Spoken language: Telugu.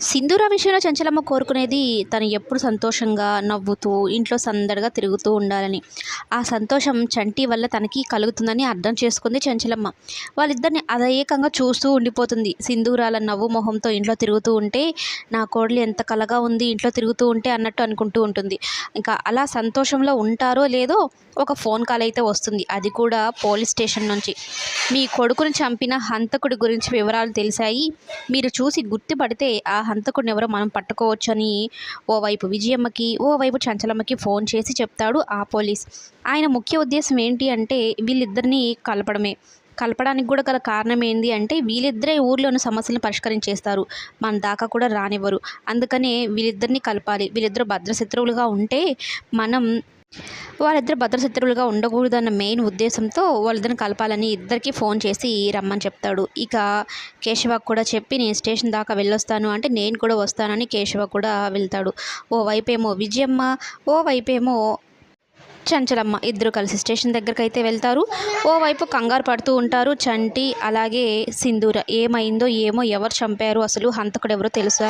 సింధూర విషయంలో చంచలమ్మ కోరుకునేది తను ఎప్పుడు సంతోషంగా, నవ్వుతూ, ఇంట్లో సందడిగా తిరుగుతూ ఉండాలని. ఆ సంతోషం చంటి వల్ల తనకి కలుగుతుందని అర్థం చేసుకుంది చంచలమ్మ. వాళ్ళిద్దరిని అదేకంగా చూస్తూ ఉండిపోతుంది. సింధూరాల నవ్వు మొహంతో ఇంట్లో తిరుగుతూ ఉంటే, నా కోడలు ఎంత కలగా ఉంది ఇంట్లో తిరుగుతూ ఉంటే అన్నట్టు అనుకుంటూ ఉంటుంది. ఇంకా అలా సంతోషంలో ఉంటారో లేదో ఒక ఫోన్ కాల్ అయితే వస్తుంది. అది కూడా పోలీస్ స్టేషన్ నుంచి. మీ కొడుకుని చంపిన హంతకుడి గురించి వివరాలు తెలిసాయి. మీరు చూసి గుర్తుపడితే ఆ హంతకుడిని ఎవరో మనం పట్టుకోవచ్చని ఓవైపు విజయమ్మకి, ఓవైపు చంచలమ్మకి ఫోన్ చేసి చెప్తాడు ఆ పోలీస్. ఆయన ముఖ్య ఉద్దేశం ఏంటి అంటే వీళ్ళిద్దరిని కలపడానికి కూడా గల కారణం ఏంది అంటే వీళ్ళిద్దరే ఊర్లోని సమస్యలను పరిష్కరించేస్తారు. మన దాకా కూడా రానివ్వరు. అందుకనే వీళ్ళిద్దరిని కలపాలి. వీళ్ళిద్దరు భద్రశత్రువులుగా ఉంటే మనం వాళ్ళిద్దరు భద్రశత్రువులుగా ఉండకూడదన్న మెయిన్ ఉద్దేశంతో వాళ్ళిద్దరిని కలపాలని ఇద్దరికి ఫోన్ చేసి రమ్మని చెప్తాడు. ఇక కేశవకు కూడా చెప్పి నేను స్టేషన్ దాకా వెళ్ళొస్తాను అంటే నేను కూడా వస్తానని కేశవ కూడా వెళ్తాడు. ఓవైపేమో విజయమ్మ, ఓవైపేమో చంచలమ్మ ఇద్దరు కలిసి స్టేషన్ దగ్గరికి అయితే వెళ్తారు. ఓవైపు కంగారు పడుతూ ఉంటారు చంటి అలాగే సింధూర. ఏమైందో ఏమో, ఎవరు చంపారు, అసలు హంతకుడు ఎవరో తెలుసా